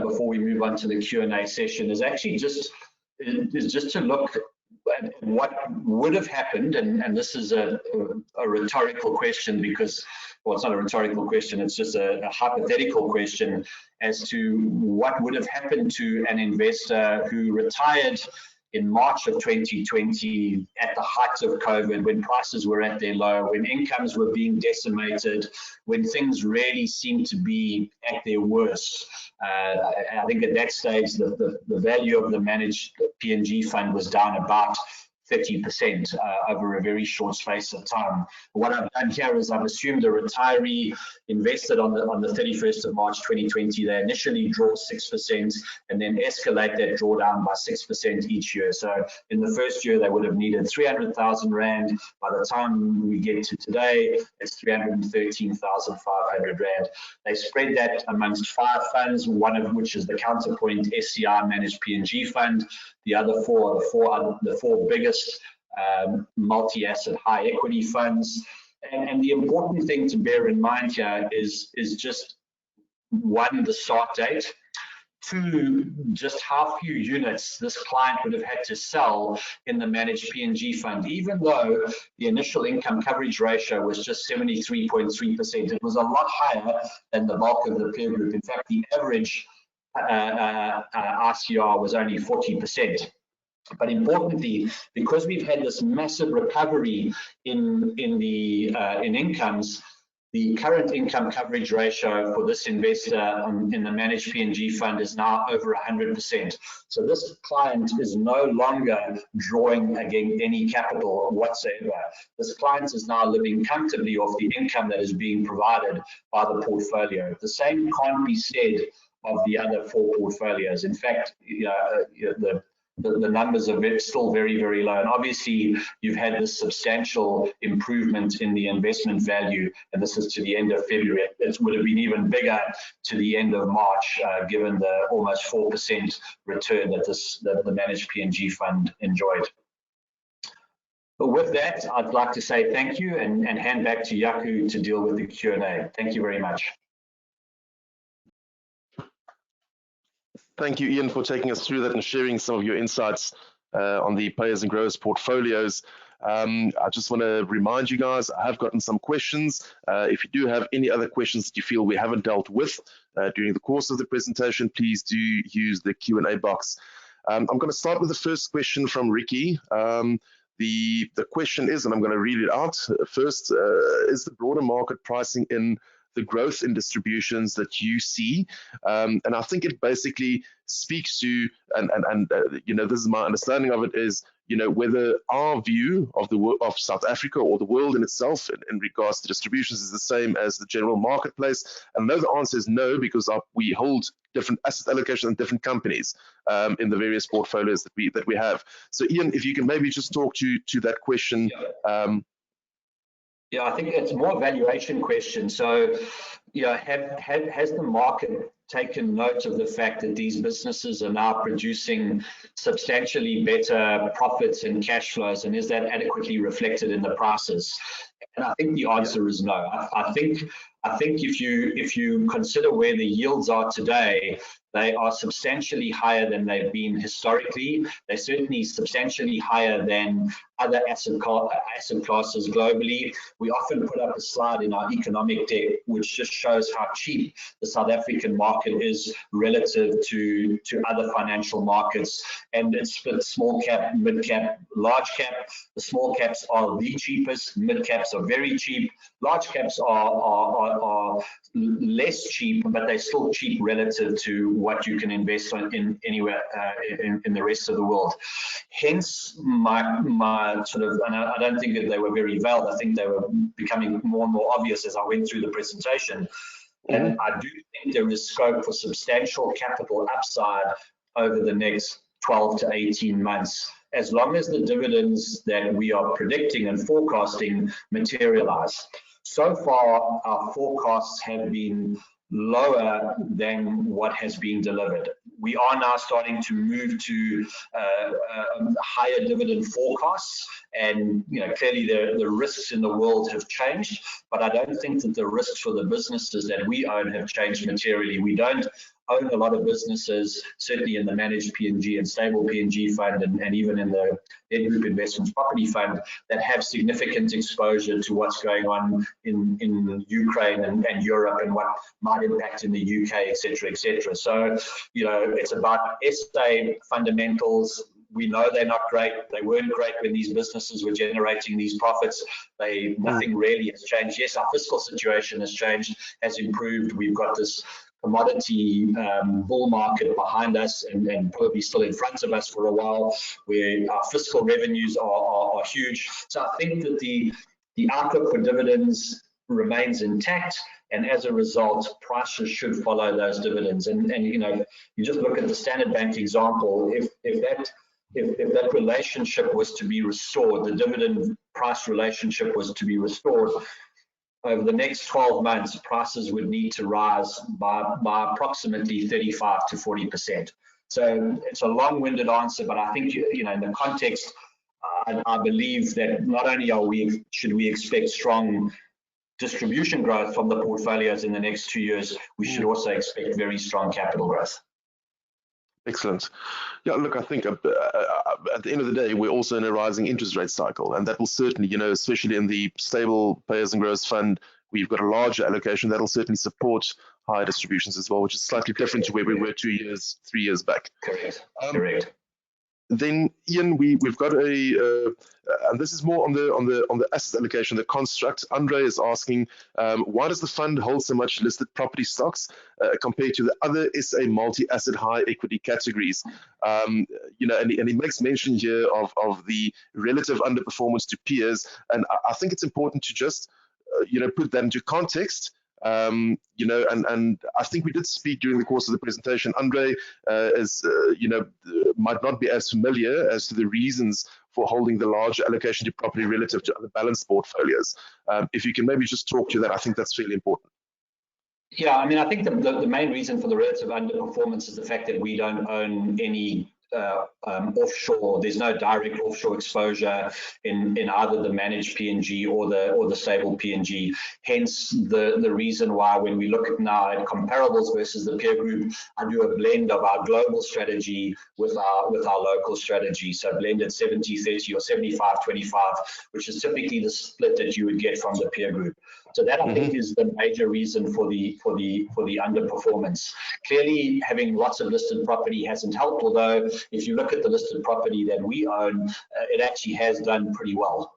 before we move on to the Q&A session is actually just to look at what would have happened, and this is a rhetorical question because, well, it's not a rhetorical question, it's just a hypothetical question as to what would have happened to an investor who retired in March of 2020 at the height of COVID, when prices were at their low, when incomes were being decimated, when things really seemed to be at their worst. I think at that stage, the value of the managed PNG fund was down about 30% over a very short space of time. What I've done here is I've assumed a retiree invested on the 31st of March 2020. They initially draw 6% and then escalate that drawdown by 6% each year. So in the first year, they would have needed 300,000 Rand. By the time we get to today, it's 313,500 Rand. They spread that amongst 5 funds, one of which is the Counterpoint SCI Managed PNG Fund. The other 4 are the 4 biggest multi-asset high equity funds. And the important thing to bear in mind here is just 1, the start date, 2, just how few units this client would have had to sell in the managed PNG fund. Even though the initial income coverage ratio was just 73.3%, it was a lot higher than the bulk of the peer group. In fact, the average ICR was only 40%. But importantly, because we've had this massive recovery in incomes, the current income coverage ratio for this investor in the managed PNG fund is now over 100%. So this client is no longer drawing against any capital whatsoever. This client is now living comfortably off the income that is being provided by the portfolio. The same can't be said of the other 4 portfolios. In fact, the numbers are still very, very low. And obviously, you've had this substantial improvement in the investment value, and this is to the end of February. It would have been even bigger to the end of March, given the almost 4% return that the managed PNG fund enjoyed. But with that, I'd like to say thank you and hand back to Jaco to deal with the Q&A. Thank you very much. Thank you, Ian, for taking us through that and sharing some of your insights on the Payers and Growers portfolios. I just want to remind you guys, I have gotten some questions. If you do have any other questions that you feel we haven't dealt with during the course of the presentation, please do use the Q&A box. I'm going to start with the first question from Ricky. The question is, and I'm going to read it out first, is the broader market pricing in the growth in distributions that you see? And I think it basically speaks to, and this is my understanding of it, is whether our view of South Africa or the world in itself in regards to distributions is the same as the general marketplace. And no, the answer is no, because we hold different asset allocations in different companies in the various portfolios that we have. So Ian, if you can maybe just talk to that question. Yeah, I think it's more a valuation question. So, has the market taken note of the fact that these businesses are now producing substantially better profits and cash flows, and is that adequately reflected in the prices? And I think the answer is no. I think if you consider where the yields are today, they are substantially higher than they've been historically. They're certainly substantially higher than other asset classes globally. We often put up a slide in our economic deck which just shows how cheap the South African market is relative to other financial markets. And it's split small cap, mid cap, large cap. The small caps are the cheapest, mid caps are very cheap, large caps are less cheap, but they're still cheap relative to what you can invest in anywhere in the rest of the world. Hence my sort of, and I don't think that they were very veiled. I think they were becoming more and more obvious as I went through the presentation. And I do think there is scope for substantial capital upside over the next 12 to 18 months, as long as the dividends that we are predicting and forecasting materialize. So far, our forecasts have been lower than what has been delivered. We are now starting to move to higher dividend forecasts, and clearly the risks in the world have changed, but I don't think that the risks for the businesses that we own have changed materially. We don't own a lot of businesses, certainly in the managed PNG and stable PNG fund, and even in the Ed Group Investments Property Fund, that have significant exposure to what's going on in Ukraine and Europe and what might impact in the UK, etc., etc. So, it's about SA fundamentals. We know they're not great. They weren't great when these businesses were generating these profits. Nothing really has changed. Yes, our fiscal situation has changed, has improved. We've got this commodity bull market behind us and probably still in front of us for a while, where our fiscal revenues are huge. So I think that the outlook for dividends remains intact, and as a result, prices should follow those dividends. And you know, you just look at the Standard Bank example. If that relationship was to be restored, the dividend price relationship was to be restored, over the next 12 months, prices would need to rise by approximately 35 to 40%. So it's a long-winded answer, but I think, you know, in the context, I believe that not only should we expect strong distribution growth from the portfolios in the next 2 years, we should also expect very strong capital growth. Excellent. Yeah, look, I think at the end of the day, we're also in a rising interest rate cycle, and that will certainly, you know, especially in the stable payers and growth fund, we've got a larger allocation that will certainly support higher distributions as well, which is slightly different to where we were 2 years, 3 years back. Correct. Correct. Then, Ian, we've got and this is more on the asset allocation, the construct. Andre is asking, why does the fund hold so much listed property stocks compared to the other SA multi-asset high equity categories? You know, and he makes mention here of the relative underperformance to peers, and I think it's important to just you know, put that into context. You know, and I think we did speak during the course of the presentation. Andre is, you know, might not be as familiar as to the reasons for holding the larger allocation to property relative to other balanced portfolios. If you can maybe just talk to that, I think that's really important. Yeah, I mean, I think the main reason for the relative underperformance is the fact that we don't own any offshore. There's no direct offshore exposure in either the managed PNG or the stable PNG. Hence the reason why when we look at now at comparables versus the peer group, I do a blend of our global strategy with our local strategy. So blended 70-30 or 75-25, which is typically the split that you would get from the peer group. So that I think is the major reason for the underperformance. Clearly, having lots of listed property hasn't helped, although if you look at the listed property that we own, it actually has done pretty well.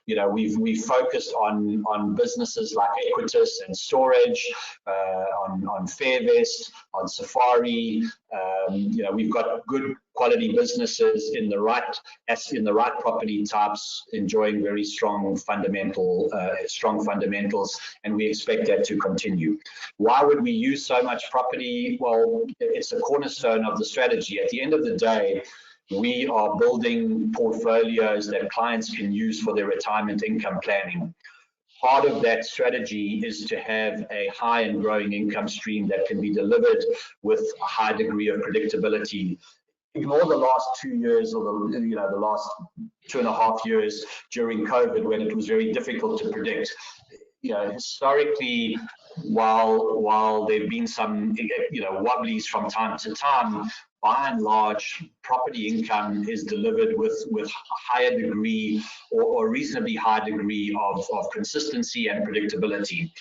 You know, we've focused on businesses like Equitas and Storage, on Fairvest, on Safari. You know, we've got good quality businesses in the right property types, enjoying very strong fundamentals, and we expect that to continue. Why would we use so much property? Well, it's a cornerstone of the strategy. At the end of the day, we are building portfolios that clients can use for their retirement income planning. Part of that strategy is to have a high and growing income stream that can be delivered with a high degree of predictability. Ignore the last 2 years or the last 2.5 years during COVID, when it was very difficult to predict. You know, historically, while there have been some wobblies from time to time, by and large, property income is delivered with a higher degree or reasonably high degree of consistency and predictability.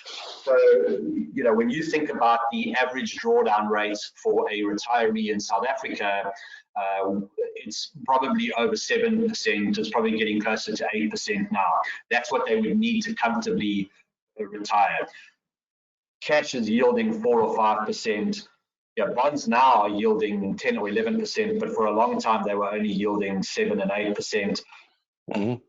So, you know, when you think about the average drawdown rates for a retiree in South Africa, it's probably over 7%. It's probably getting closer to 8% now. That's what they would need to comfortably retire. Cash is yielding 4 or 5%. Yeah, bonds now are yielding 10 or 11%, but for a long time they were only yielding 7 and 8%.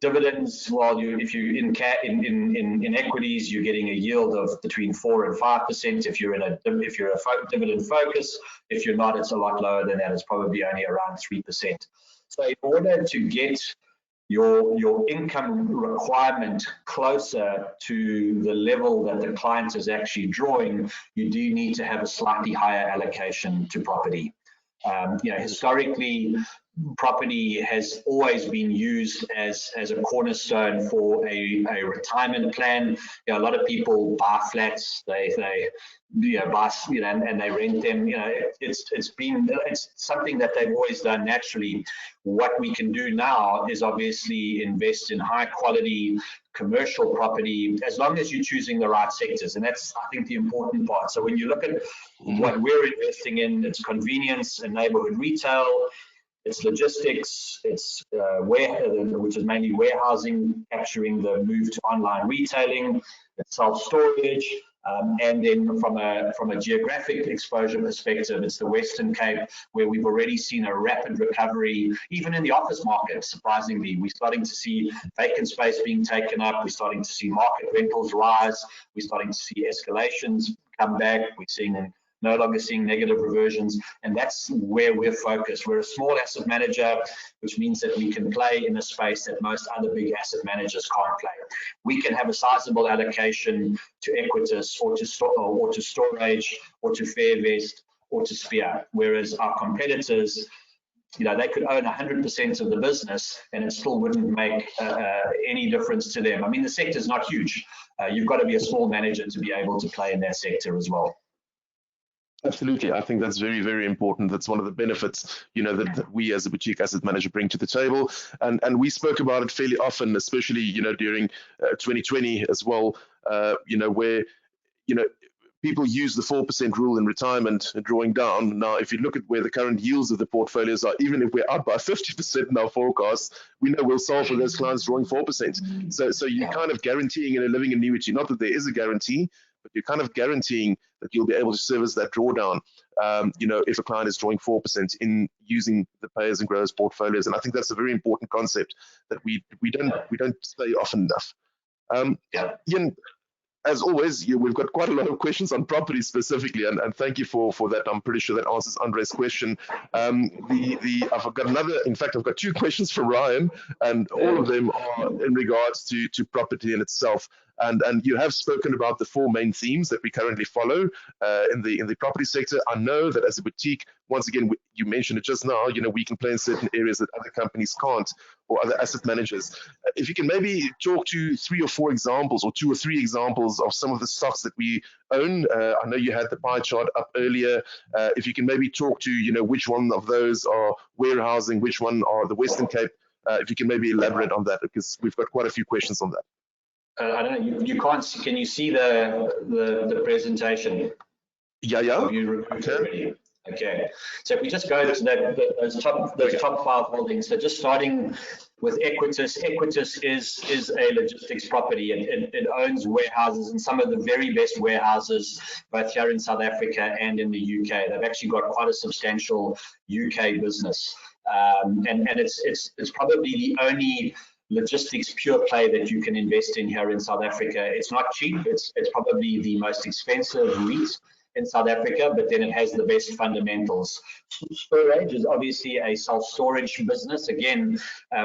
Dividends, well, if you in equities, you're getting a yield of between 4 and 5%. If you're a dividend focus, if you're not, it's a lot lower than that. It's probably only around 3%. So in order to get your income requirement closer to the level that the client is actually drawing, you do need to have a slightly higher allocation to property. You know, historically, property has always been used as a cornerstone for a retirement plan. You know, a lot of people buy flats, they buy, and they rent them. You know, it's something that they've always done naturally. What we can do now is obviously invest in high quality commercial property, as long as you're choosing the right sectors, and that's, I think, the important part. So when you look at what we're investing in, it's convenience and neighborhood retail, it's logistics, it's which is mainly warehousing, capturing the move to online retailing, it's self-storage, And then from a geographic exposure perspective, it's the Western Cape, where we've already seen a rapid recovery, even in the office market. Surprisingly, we're starting to see vacant space being taken up. We're starting to see market rentals rise. We're starting to see escalations come back. We're no longer seeing negative reversions, and that's where we're focused. We're a small asset manager, which means that we can play in a space that most other big asset managers can't play. We can have a sizable allocation to Equites or to Storage or to Fairvest or to Sphere, whereas our competitors, they could own 100% of the business and it still wouldn't make any difference to them. I mean, the sector is not huge. You've got to be a small manager to be able to play in that sector as well. Absolutely. I think that's very, very important. That's one of the benefits, that we as a boutique asset manager bring to the table. And we spoke about it fairly often, especially, during 2020 as well, where, people use the 4% rule in retirement drawing down. Now, if you look at where the current yields of the portfolios are, even if we're up by 50% in our forecasts, we know we'll solve for those clients drawing 4%. So you're kind of guaranteeing in a living annuity, not that there is a guarantee, but you're kind of guaranteeing that you'll be able to service that drawdown, if a client is drawing 4% in using the payers and growers portfolios. And I think that's a very important concept that we don't say often enough. Ian, as always, we've got quite a lot of questions on property specifically, and thank you for that. I'm pretty sure that answers Andre's question. I've got two questions for Ryan, and all of them are in regards to property in itself. And you have spoken about the four main themes that we currently follow in the property sector. I know that as a boutique, once again, you mentioned it just now, we can play in certain areas that other companies can't, or other asset managers. If you can maybe talk to 3 or 4 examples, or 2 or 3 examples of some of the stocks that we own. I know you had the pie chart up earlier. If you can maybe talk to, which one of those are warehousing, which one are the Western Cape. If you can maybe elaborate on that, because we've got quite a few questions on that. I don't know. You can't. Can you see the presentation? Yeah. You already? Okay. So if we just go to those top 5 holdings. So just starting with Equites. Equites is a logistics property. It owns warehouses, and some of the very best warehouses, both here in South Africa and in the UK. They've actually got quite a substantial UK business, and it's probably the only logistics pure play that you can invest in here in South Africa. It's not cheap. It's probably the most expensive REIT in South Africa, but then it has the best fundamentals. Storage is obviously a self-storage business, again,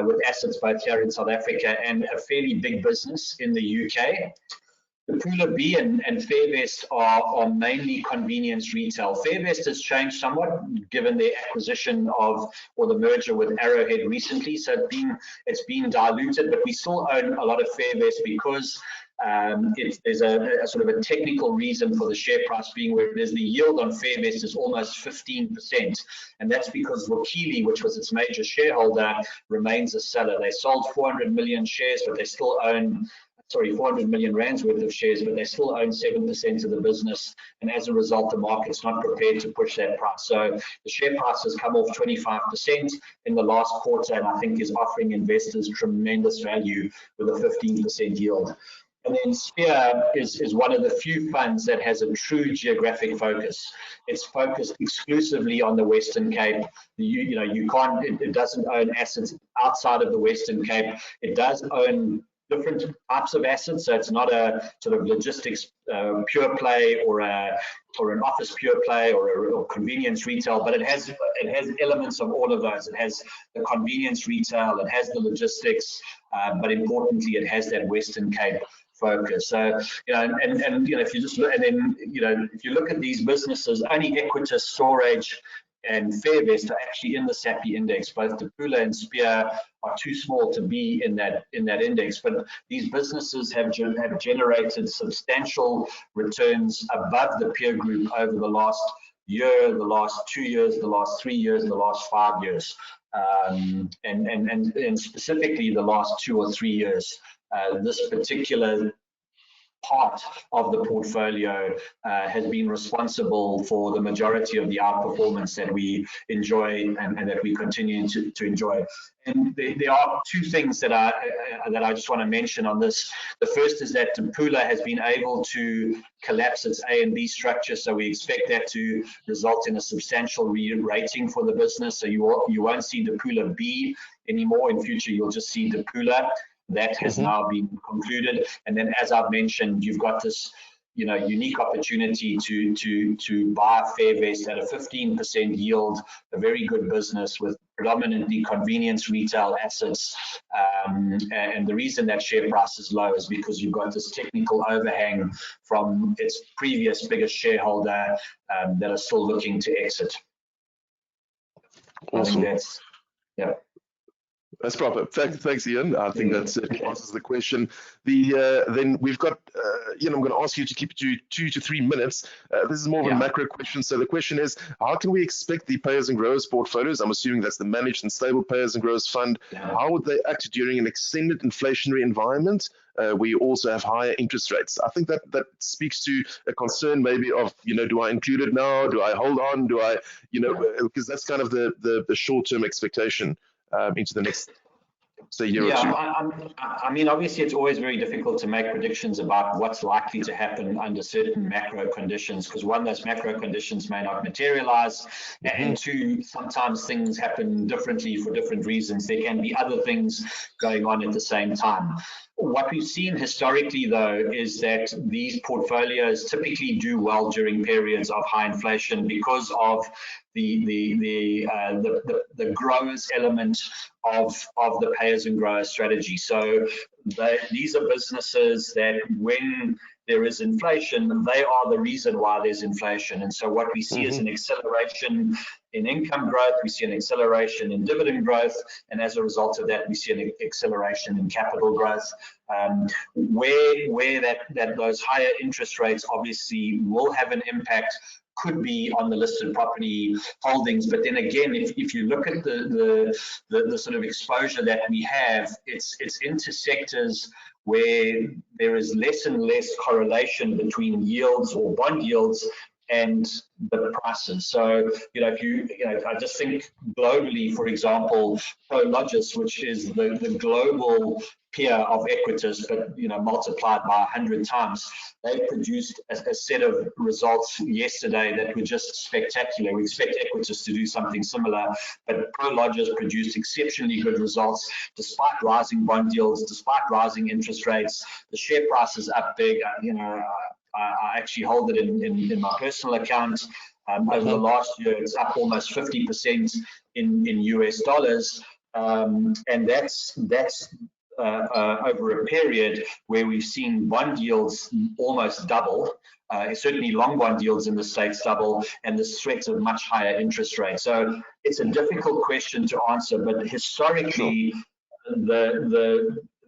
with assets both here in South Africa and a fairly big business in the UK. The Pula B and Fairvest are mainly convenience retail. Fairvest has changed somewhat given their acquisition or the merger with Arrowhead recently, so it's been diluted, but we still own a lot of Fairvest because there's a sort of a technical reason for the share price being where it is. The yield on Fairvest is almost 15%, and that's because Vukile, which was its major shareholder, remains a seller. They sold 400 million shares, but they still own 400 million rands worth of shares, but they still own 7% of the business, and as a result, the market's not prepared to push that price. So the share price has come off 25% in the last quarter, and I think is offering investors tremendous value with a 15% yield. And then Sphere is one of the few funds that has a true geographic focus. It's focused exclusively on the Western Cape. It doesn't own assets outside of the Western Cape. It does own different types of assets, so it's not a sort of logistics pure play or an office pure play or a convenience retail, but it has elements of all of those. It has the convenience retail, it has the logistics, but importantly, it has that Western Cape focus. So if you just look, and then if you look at these businesses, only Equites, Storage, and Fairvest are actually in the SAPI index. Both the Pula and Sphere are too small to be in that index, but these businesses have generated substantial returns above the peer group over the last year, the last 2 years, the last 3 years, the last 5 years, and specifically the last 2 or 3 years. This particular part of the portfolio has been responsible for the majority of the outperformance that we enjoy and that we continue to enjoy. And there are two things that I just want to mention on this. The first is that Pula has been able to collapse its A and B structure, so we expect that to result in a substantial re-rating for the business. So you won't see the Pula B anymore. In future, you'll just see the Pula. That has now been concluded. And then, as I've mentioned, you've got this unique opportunity to buy Fairvest at a 15% yield, a very good business with predominantly convenience retail assets. And the reason that share price is low is because you've got this technical overhang from its previous biggest shareholder that are still looking to exit. Awesome. I think that's, yeah. That's proper. Thanks, Ian. I think that certainly answers the question. Then we've got, Ian, I'm going to ask you to keep it to 2 to 3 minutes. This is more of a macro question. So the question is, how can we expect the payers and growers portfolios, I'm assuming that's the managed and stable payers and growers fund, how would they act during an extended inflationary environment? We also have higher interest rates. I think that speaks to a concern maybe of, do I include it now? Do I hold on? Do I, because that's kind of the short-term expectation into the next, say, year or two. I mean, obviously, it's always very difficult to make predictions about what's likely to happen under certain macro conditions, because one, those macro conditions may not materialize, and two, sometimes things happen differently for different reasons. There can be other things going on at the same time. What we've seen historically, though, is that these portfolios typically do well during periods of high inflation because of the growers element of the payers and growers strategy. So these are businesses that, when there is inflation, they are the reason why there's inflation. And so what we see is an acceleration in income growth, we see an acceleration in dividend growth, and as a result of that, we see an acceleration in capital growth. Where those higher interest rates obviously will have an impact could be on the listed property holdings, but then again, if you look at the sort of exposure that we have, it's into sectors where there is less and less correlation between yields or bond yields and the prices. So, if I just think globally, for example, Prologis, which is the global peer of Equitas, but multiplied by 100 times, they produced a set of results yesterday that were just spectacular. We expect Equitas to do something similar, but Prologis produced exceptionally good results despite rising bond yields, despite rising interest rates. The share price is up big. I actually hold it in my personal account. Over the last year, it's up almost 50% in US dollars, and that's over a period where we've seen bond yields almost double. Certainly long bond yields in the States double, and the threat of much higher interest rates. So it's a difficult question to answer, but historically,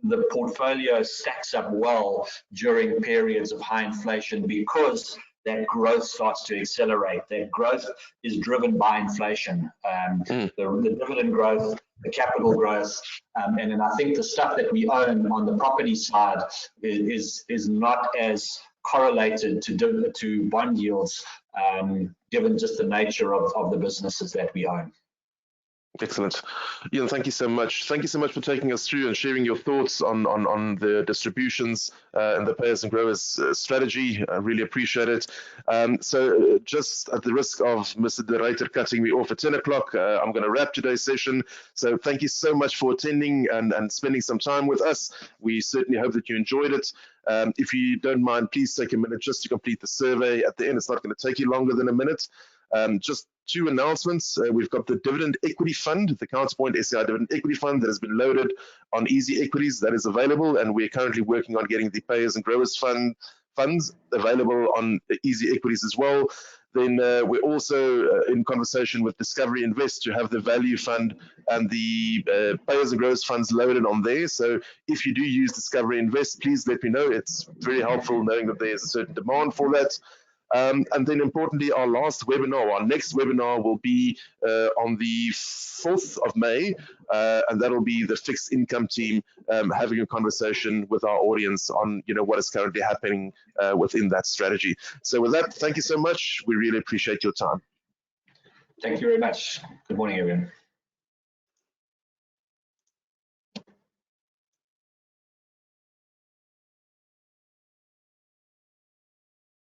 the portfolio stacks up well during periods of high inflation because that growth starts to accelerate. That growth is driven by inflation, the dividend growth, the capital growth, and then I think the stuff that we own on the property side is not as correlated to bond yields, given just the nature of the businesses that we own. Excellent. Ian, thank you so much. Thank you so much for taking us through and sharing your thoughts on the distributions and the payers and growers strategy. I really appreciate it. So just at the risk of Mr. De Ruyter cutting me off at 10 o'clock, I'm going to wrap today's session. So thank you so much for attending and spending some time with us. We certainly hope that you enjoyed it. If you don't mind, please take a minute just to complete the survey at the end. It's not going to take you longer than a minute. Just two announcements. We've got the Dividend Equity Fund, the Counterpoint SCI Dividend Equity Fund that has been loaded on Easy Equities. That is available, and we're currently working on getting the Payers and Growers funds available on Easy Equities as well. Then we're also in conversation with Discovery Invest to have the Value Fund and the Payers and Growers funds loaded on there. So if you do use Discovery Invest, please let me know. It's very helpful knowing that there's a certain demand for that. And then importantly, our last webinar, our next webinar will be on the 4th of May, and that'll be the fixed income team having a conversation with our audience on what is currently happening within that strategy. So with that, thank you so much. We really appreciate your time. Thank you very much. Good morning, everyone.